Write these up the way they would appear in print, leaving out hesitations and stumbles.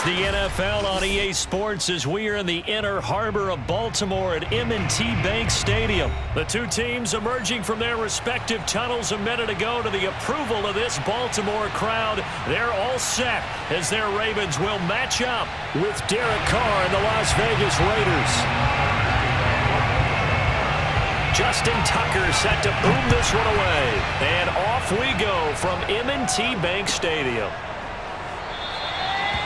the NFL on EA Sports as we are in the inner harbor of Baltimore at M&T Bank Stadium. The two teams emerging from their respective tunnels a minute ago to the approval of this Baltimore crowd. They're all set as their Ravens will match up with Derek Carr and the Las Vegas Raiders. Justin Tucker set to boom this one away. And off we go from M&T Bank Stadium.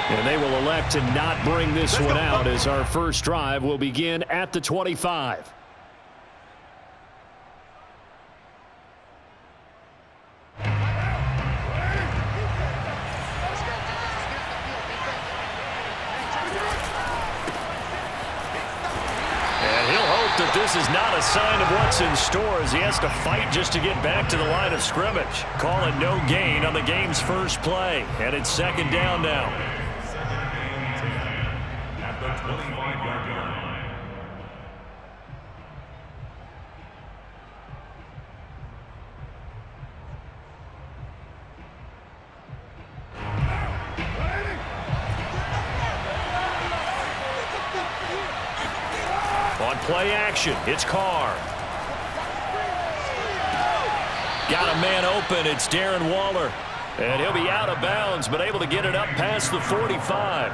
And they will elect to not bring this one out as our first drive will begin at the 25. That this is not a sign of what's in store as he has to fight just to get back to the line of scrimmage. Calling no gain on the game's first play. And it's second down now. At the 25-yard line. On play action, it's Carr. Got a man open, it's Darren Waller. And he'll be out of bounds, but able to get it up past the 45.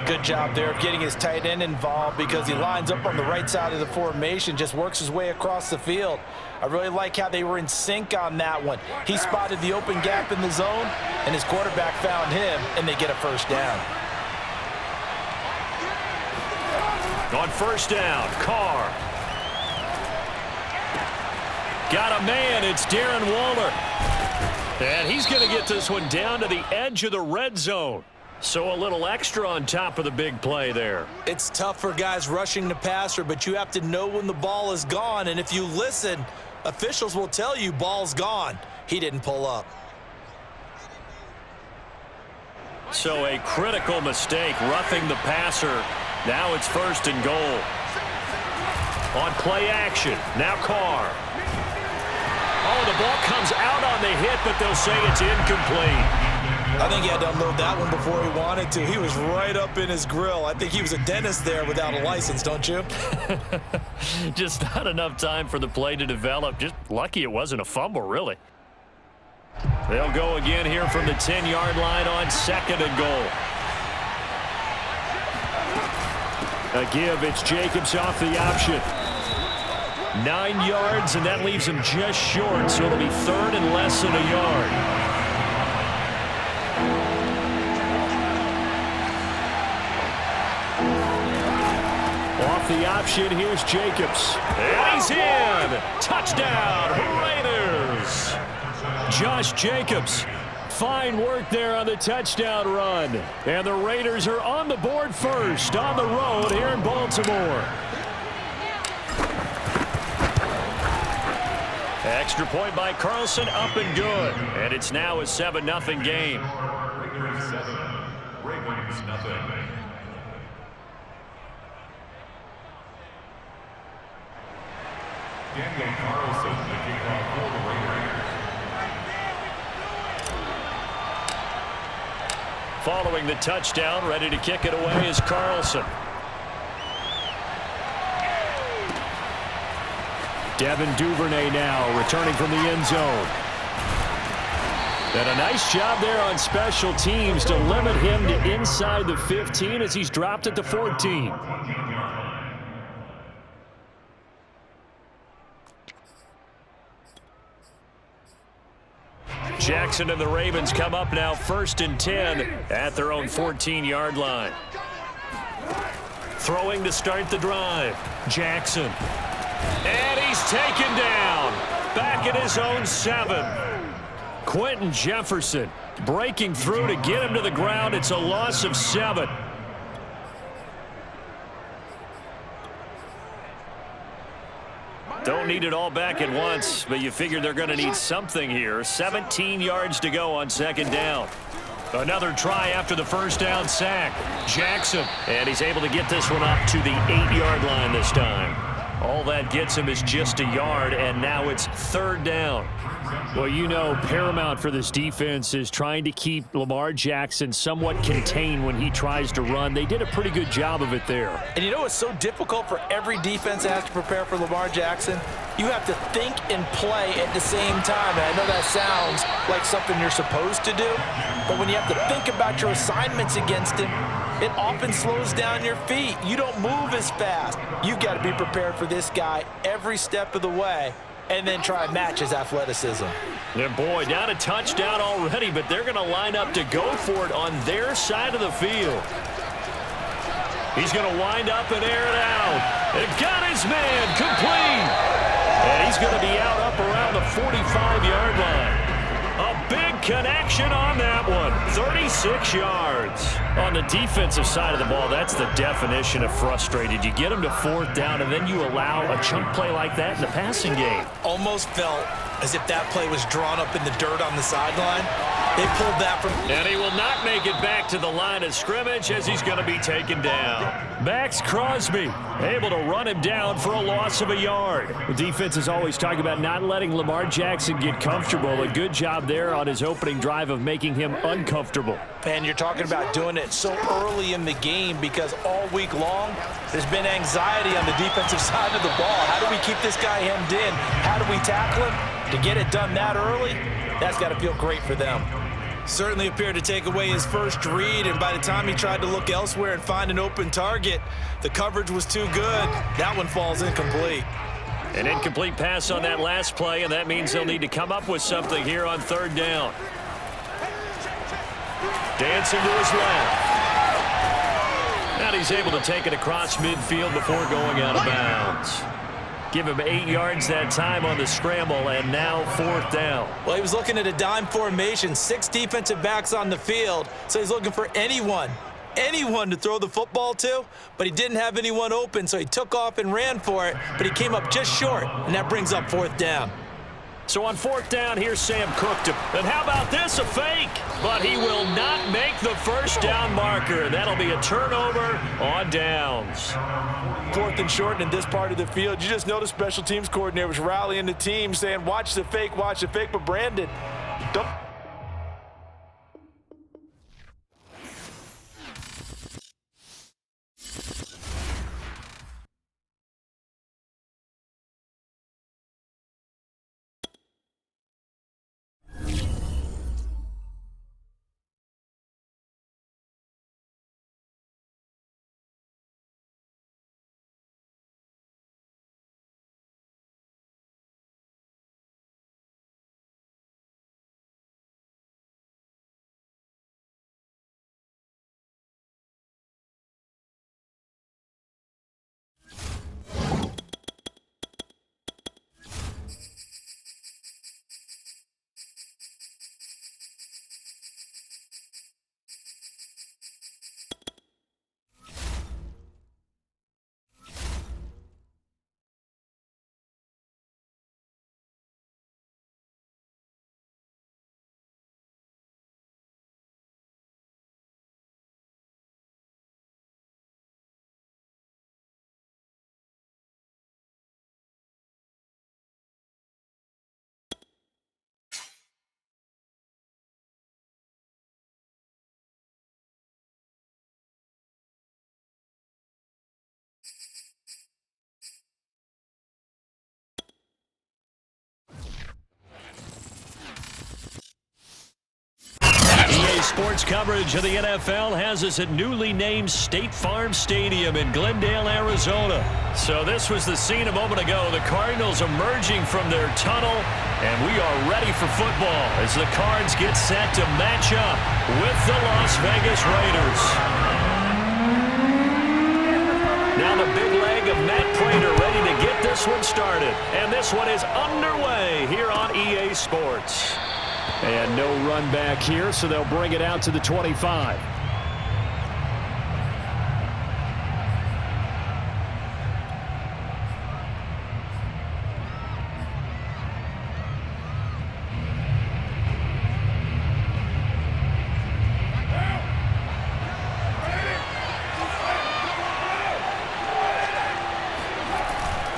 Good job there of getting his tight end involved because he lines up on the right side of the formation, just works his way across the field. I really like how they were in sync on that one. He spotted the open gap in the zone, and his quarterback found him, and they get a first down. On first down, Carr. Got a man, it's Darren Waller. And he's going to get this one down to the edge of the red zone. So a little extra on top of the big play there. It's tough for guys rushing the passer, but you have to know when the ball is gone. And if you listen, officials will tell you ball's gone. He didn't pull up. So a critical mistake, roughing the passer. Now it's first and goal. On play action, now Carr. Oh, the ball comes out on the hit, but they'll say it's incomplete. I think he had to unload that one before he wanted to. He was right up in his grill. I think he was a dentist there without a license, don't you? Just not enough time for the play to develop. Just lucky it wasn't a fumble, really. They'll go again here from the 10-yard line on second and goal. A give, it's Jacobs off the option. 9 yards, and that leaves him just short, so it'll be third and less than a yard. Off the option, here's Jacobs. And he's in! Touchdown, Raiders! Josh Jacobs. Fine work there on the touchdown run. And the Raiders are on the board first on the road here in Baltimore. Extra point by Carlson, up and good. And it's now a 7-0 game. Raiders 7, Ravens nothing. Daniel Carlson, the kickoff for the Raiders. Following the touchdown, ready to kick it away is Carlson. Devin Duvernay now returning from the end zone. And a nice job there on special teams to limit him to inside the 15 as he's dropped at the 14. Jackson and the Ravens come up now first and 10 at their own 14-yard line. Throwing to start the drive. Jackson. And he's taken down. Back at his own 7. Quentin Jefferson breaking through to get him to the ground. It's a loss of 7. Don't need it all back at once, but you figure they're going to need something here. 17 yards to go on second down. Another try after the first down sack. Jackson, and he's able to get this one up to the 8-yard line this time. All that gets him is just a yard, and now it's third down. Well, you know, paramount for this defense is trying to keep Lamar Jackson somewhat contained when he tries to run. They did a pretty good job of it there. And you know it's so difficult for every defense that has to prepare for Lamar Jackson? You have to think and play at the same time. And I know that sounds like something you're supposed to do, but when you have to think about your assignments against him, it often slows down your feet. You don't move as fast. You've got to be prepared for this guy every step of the way and then try and match his athleticism. And boy, down a touchdown already, but they're going to line up to go for it on their side of the field. He's going to wind up and air it out. It got his man complete. And he's going to be out up around the 45-yard line. A big connection on that one. 36 yards. On the defensive side of the ball, that's the definition of frustrated. You get them to fourth down, and then you allow a chunk play like that in the passing game. Almost felt as if that play was drawn up in the dirt on the sideline. They pulled that from... And he will not make it back to the line of scrimmage as he's going to be taken down. Max Crosby able to run him down for a loss of a yard. The defense is always talking about not letting Lamar Jackson get comfortable. A good job there on his opening drive of making him uncomfortable. And you're talking about doing it so early in the game because all week long there's been anxiety on the defensive side of the ball. How do we keep this guy hemmed in? How do we tackle him? To get it done that early, that's got to feel great for them. Certainly appeared to take away his first read, and by the time he tried to look elsewhere and find an open target, the coverage was too good. That one falls incomplete. An incomplete pass on that last play, and that means they'll need to come up with something here on third down. Dancing to his left. And he's able to take it across midfield before going out of bounds. Give him 8 yards that time on the scramble, and now fourth down. Well, he was looking at a dime formation, 6 defensive backs on the field, so he's looking for anyone to throw the football to, but he didn't have anyone open, so he took off and ran for it, but he came up just short, and that brings up fourth down. So on fourth down, here's Sam Cook. And how about this? A fake. But he will not make the first down marker. That'll be a turnover on downs. Fourth and short in this part of the field. You just notice special teams coordinators rallying the team saying, watch the fake, but Brandon, don't. Sports coverage of the NFL has us at newly named State Farm Stadium in Glendale, Arizona. So this was the scene a moment ago. The Cardinals emerging from their tunnel, and we are ready for football as the Cards get set to match up with the Las Vegas Raiders. Now the big leg of Matt Prater ready to get this one started. And this one is underway here on EA Sports. And no run back here, so they'll bring it out to the 25.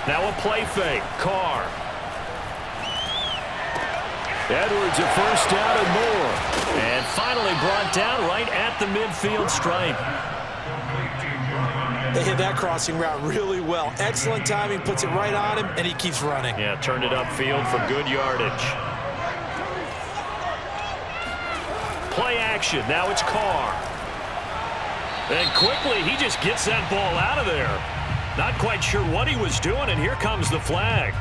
Now Now a play fake. Carr. Edwards a first down and more. And finally brought down right at the midfield stripe. They hit that crossing route really well. Excellent timing, puts it right on him, and he keeps running. Yeah, turned it upfield for good yardage. Play action. Now it's Carr. And quickly, he just gets that ball out of there. Not quite sure what he was doing, and here comes the flag.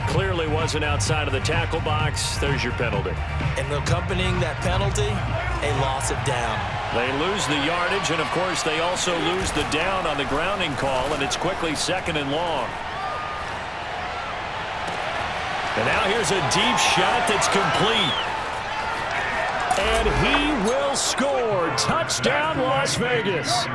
Clearly wasn't outside of the tackle box. There's your penalty. And accompanying that penalty, a loss of down. They lose the yardage, and, of course, they also lose the down on the grounding call, and it's quickly 2nd and long. And now here's a deep shot that's complete. And he will score. Touchdown, Las Vegas.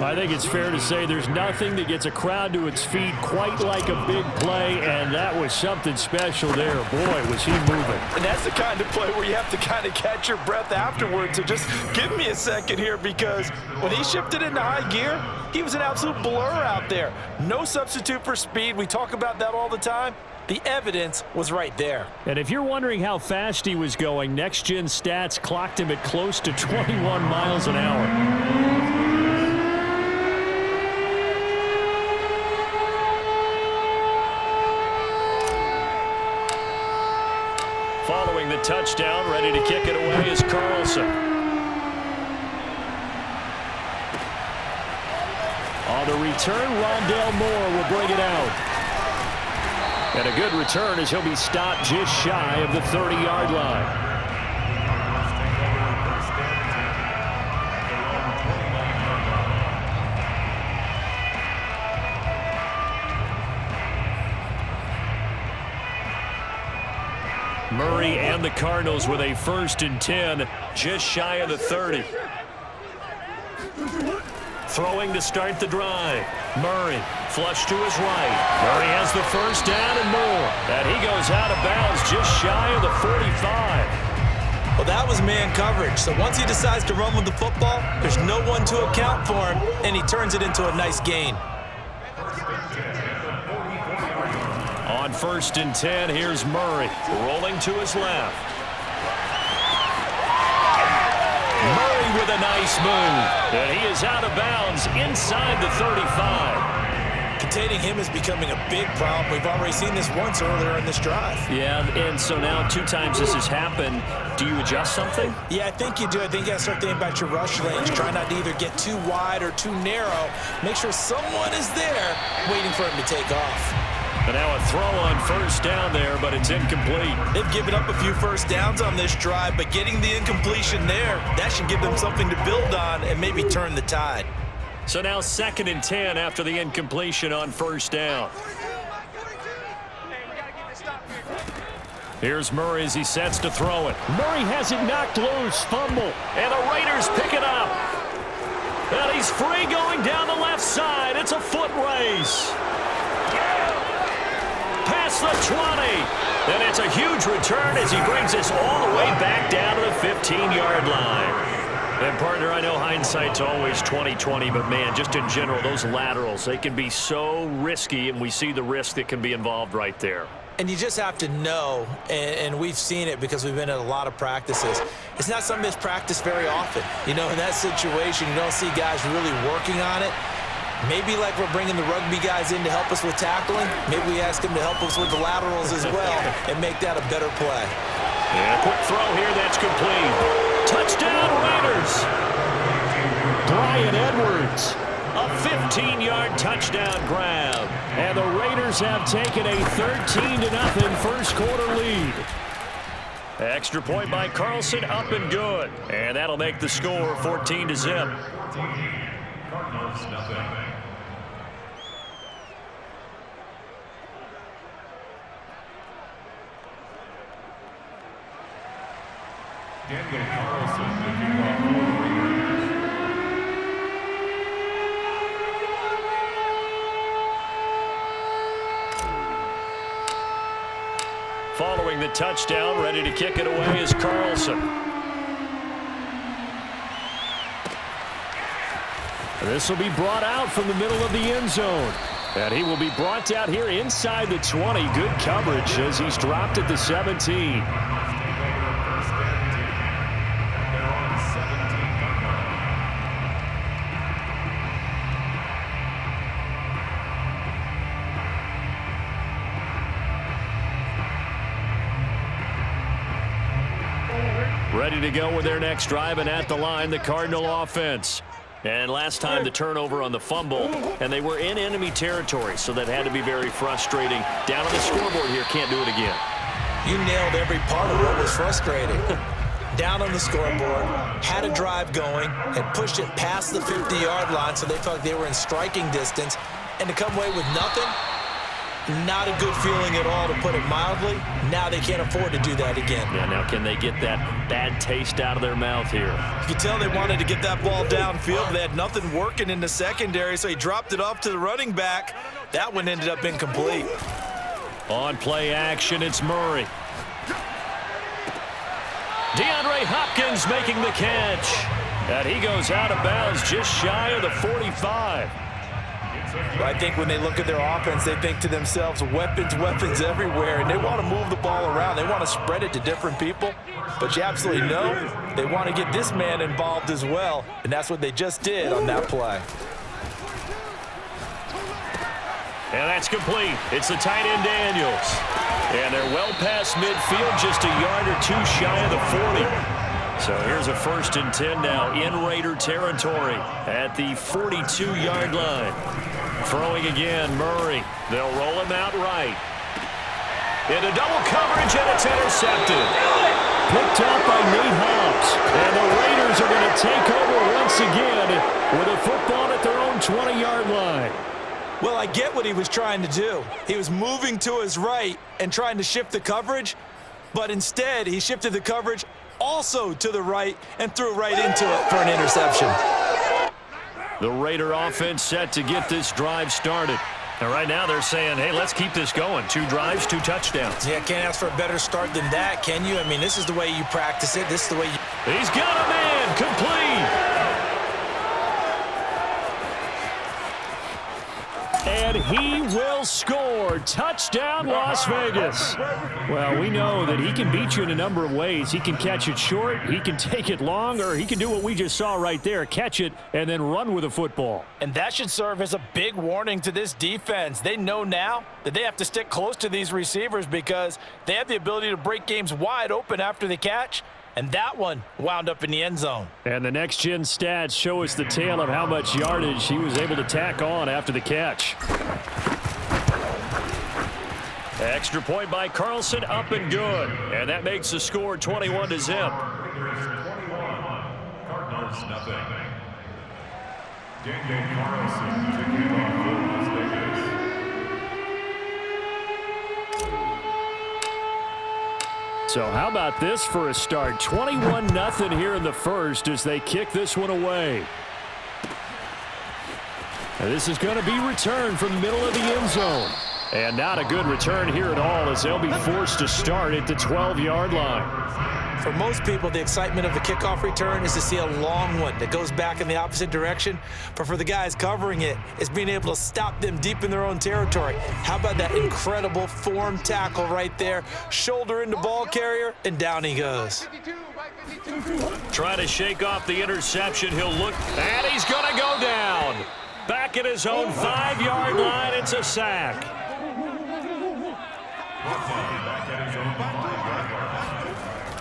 I think it's fair to say there's nothing that gets a crowd to its feet quite like a big play, and that was something special there. Boy, was he moving. And that's the kind of play where you have to kind of catch your breath afterwards. So just give me a second here, because when he shifted into high gear, he was an absolute blur out there. No substitute for speed. We talk about that all the time. The evidence was right there. And if you're wondering how fast he was going, Next Gen Stats clocked him at close to 21 miles an hour. Following the touchdown, ready to kick it away is Carlson. On the return, Rondale Moore will bring it out. And a good return as he'll be stopped just shy of the 30-yard line. Murray and the Cardinals with a 1st and 10, just shy of the 30. Throwing to start the drive. Murray, flush to his right. Murray has the first down and more. And he goes out of bounds just shy of the 45. Well, that was man coverage. So once he decides to run with the football, there's no one to account for him, and he turns it into a nice gain. On 1st and 10, here's Murray rolling to his left. Murray with a nice move. And he is out of bounds inside the 35. Containing him is becoming a big problem. We've already seen this once earlier in this drive. Yeah, and so now 2 times this has happened. Do you adjust something? Yeah, I think you do. I think you got to start thinking about your rush lanes. Try not to either get too wide or too narrow. Make sure someone is there waiting for him to take off. And now a throw on 1st down there, but it's incomplete. They've given up a few first downs on this drive, but getting the incompletion there, that should give them something to build on and maybe turn the tide. So now 2nd and 10 after the incompletion on 1st down. Here's Murray as he sets to throw it. Murray has it knocked loose, fumble, and the Raiders pick it up. And he's free going down the left side. It's a foot race. Past the 20. And it's a huge return as he brings us all the way back down to the 15-yard line. And, partner, I know hindsight's always 20/20, but, man, just in general, those laterals, they can be so risky, and we see the risk that can be involved right there. And you just have to know, and we've seen it because we've been at a lot of practices, it's not something that's practiced very often. You know, in that situation, you don't see guys really working on it. Maybe like we're bringing the rugby guys in to help us with tackling, maybe we ask them to help us with the laterals as well and make that a better play. And a quick throw here, that's complete. Touchdown, Raiders! Bryan Edwards, a 15-yard touchdown grab. And the Raiders have taken a 13-0 first quarter lead. Extra point by Carlson, up and good. And that'll make the score 14-0. Cardinals, nothing. Daniel Carlson, the kickoff for the Raiders. Following the touchdown, ready to kick it away is Carlson. This will be brought out from the middle of the end zone. And he will be brought down here inside the 20. Good coverage as he's dropped at the 17. Ready to go with their next drive, and at the line, the Cardinal offense. And last time the turnover on the fumble, and they were in enemy territory, so that had to be very frustrating. Down on the scoreboard here, can't do it again. You nailed every part of what was frustrating. Down on the scoreboard, had a drive going, had pushed it past the 50-yard line, so they felt like they were in striking distance, and to come away with nothing, not a good feeling at all, to put it mildly. Now they can't afford to do that again. Yeah, now can they get that bad taste out of their mouth here? You can tell they wanted to get that ball downfield, but they had nothing working in the secondary, so he dropped it off to the running back. That one ended up incomplete. On play action, it's Murray. DeAndre Hopkins making the catch. And he goes out of bounds just shy of the 45. I think when they look at their offense, they think to themselves, weapons, weapons everywhere, and they want to move the ball around. They want to spread it to different people, but you absolutely know they want to get this man involved as well, and that's what they just did on that play. And that's complete. It's the tight end Daniels. And they're well past midfield, just a yard or two shy of the 40. So here's a 1st and 10 now in Raider territory at the 42-yard line. Throwing again, Murray. They'll roll him out right. Into double coverage, and it's intercepted. Picked up by Nate Hobbs. And the Raiders are going to take over once again with a football at their own 20-yard line. Well, I get what he was trying to do. He was moving to his right and trying to shift the coverage, but instead he shifted the coverage also to the right and threw right into it for an interception. The Raider offense set to get this drive started. And right now they're saying, hey, let's keep this going. 2 drives, 2 touchdowns. Yeah, can't ask for a better start than that, can you? I mean, this is the way you practice it. This is the way you... He's got a man, complete. And he will score. Touchdown, Las Vegas. Well, we know that he can beat you in a number of ways. He can catch it short, he can take it long, or he can do what we just saw right there, catch it and then run with the football. And that should serve as a big warning to this defense. They know now that they have to stick close to these receivers because they have the ability to break games wide open after the catch. And that one wound up in the end zone. And the next-gen stats show us the tale of how much yardage he was able to tack on after the catch. Extra point by Carlson, up and good. And that makes the score 21-0. Cardinals nothing. Daniel Carlson to kick off for Las Vegas. So how about this for a start? 21-0 here in the first as they kick this one away. And this is going to be returned from the middle of the end zone. And not a good return here at all as they'll be forced to start at the 12-yard line. For most people, the excitement of a kickoff return is to see a long one that goes back in the opposite direction. But for the guys covering it, it's being able to stop them deep in their own territory. How about that incredible form tackle right there? Shoulder into ball carrier, and down he goes. Trying to shake off the interception. He'll look, and he's going to go down. Back at his own 5-yard line, it's a sack.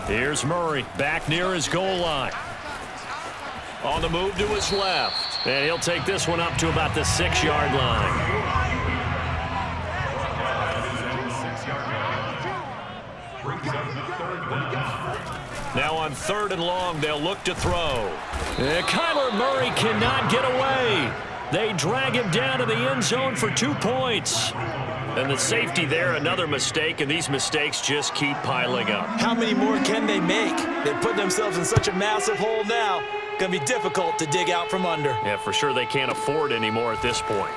Here's Murray, back near his goal line. On the move to his left. And he'll take this one up to about the 6-yard line. Now on 3rd and long, they'll look to throw. And Kyler Murray cannot get away. They drag him down to the end zone for 2 points. And the safety there, another mistake, and these mistakes just keep piling up. How many more can they make? They put themselves in such a massive hole now. Going to be difficult to dig out from under. Yeah, for sure they can't afford anymore at this point.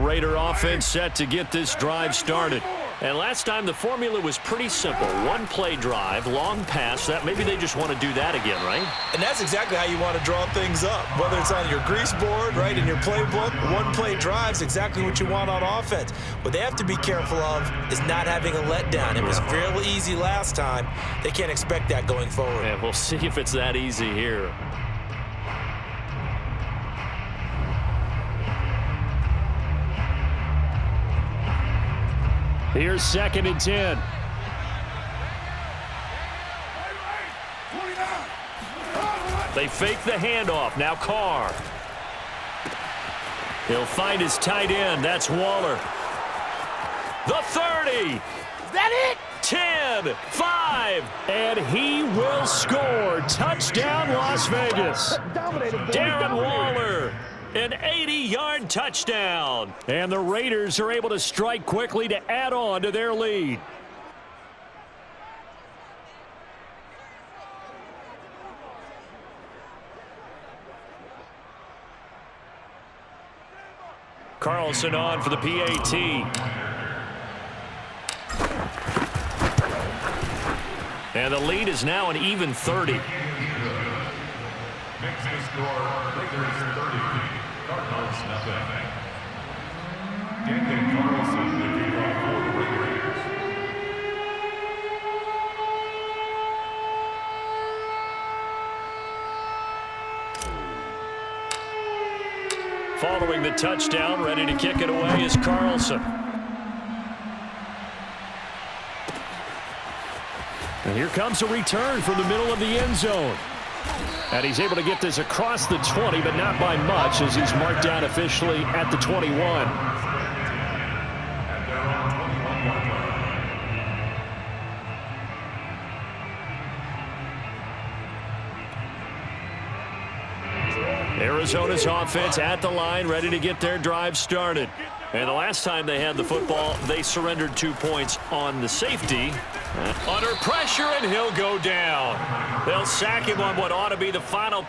Raider offense set to get this drive started. And last time the formula was pretty simple. One-play drive, long pass. That maybe they just want to do that again, right? And that's exactly how you want to draw things up. Whether it's on your grease board, right, in your playbook, one-play drive's exactly what you want on offense. What they have to be careful of is not having a letdown. It was fairly easy last time. They can't expect that going forward. And we'll see if it's that easy here. Here's 2nd and 10. They fake the handoff. Now Carr. He'll find his tight end. That's Waller. The 30. Is that it? 10, 5, and he will score. Touchdown, Las Vegas. Darren Waller. An 80-yard touchdown. And the Raiders are able to strike quickly to add on to their lead. Carlson on for the PAT. And the lead is now an even 30. Makes the score, Raiders 30, Cardinals nothing. Daniel Carlson, the kickoff for the Raiders. Following the touchdown, ready to kick it away is Carlson. And here comes a return from the middle of the end zone. And he's able to get this across the 20, but not by much, as he's marked down officially at the 21. Arizona's offense at the line, ready to get their drive started. And the last time they had the football, they surrendered 2 points on the safety. Under pressure, and he'll go down. They'll sack him on what ought to be the final